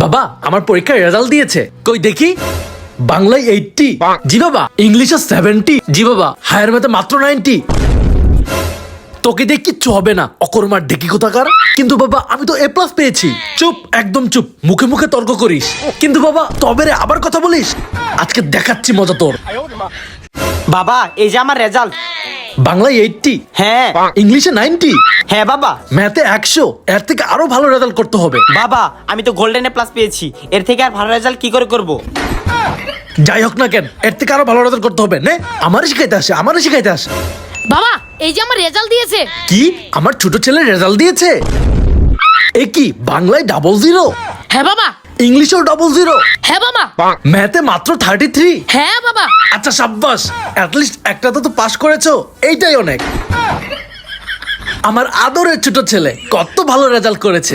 বাবা আমার পরীক্ষার রেজাল্ট দিয়েছে, কই দেখি। বাংলায় 80, জি বাবা। ইংলিশে 70, জি বাবা। হায়ার ম্যাথে মাত্র 90। তোকে দিয়ে কিচ্ছু হবে না, অকর্মার ঢেকি কোথাকার। কিন্তু বাবা আমি তো A+ পেয়েছি। চুপ, একদম চুপ, মুখে মুখে তর্ক করিস। কিন্তু বাবা তবে রে আবার কথা বলিস, আজকে দেখাচ্ছি মজা তোর। বাবা এই যে আমার রেজাল্ট। বাংলায় 80, হ্যাঁ ইংলিশে 90, হ্যাঁ বাবা। ম্যাথে 100। এর থেকে আরো ভালো রেজাল্ট করতে হবে। বাবা আমি তো গোল্ডেন A+ পেয়েছি, এর থেকে আর ভালো রেজাল্ট কি করে করব? যাই হোক না কেন, এর থেকে আরো ভালো রেজাল্ট করতে হবে। নে আমারই শিখাইতে আসে। বাবা এই যে আমার রেজাল্ট দিয়েছে। কি আমার ছোট ছেলে রেজাল্ট দিয়েছে? এ কি বাংলায় 00, হ্যাঁ বাবা। ইংলিশেও 00, হ্যাঁ বাবা। ম্যাথে মাত্র 33। হ্যাঁ বাবা। আচ্ছা সাব্বাস, অ্যাটলিস্ট একটা তো পাস করেছো, এইটাই অনেক। আমার আদরের ছোট ছেলে কত ভালো রেজাল্ট করেছে।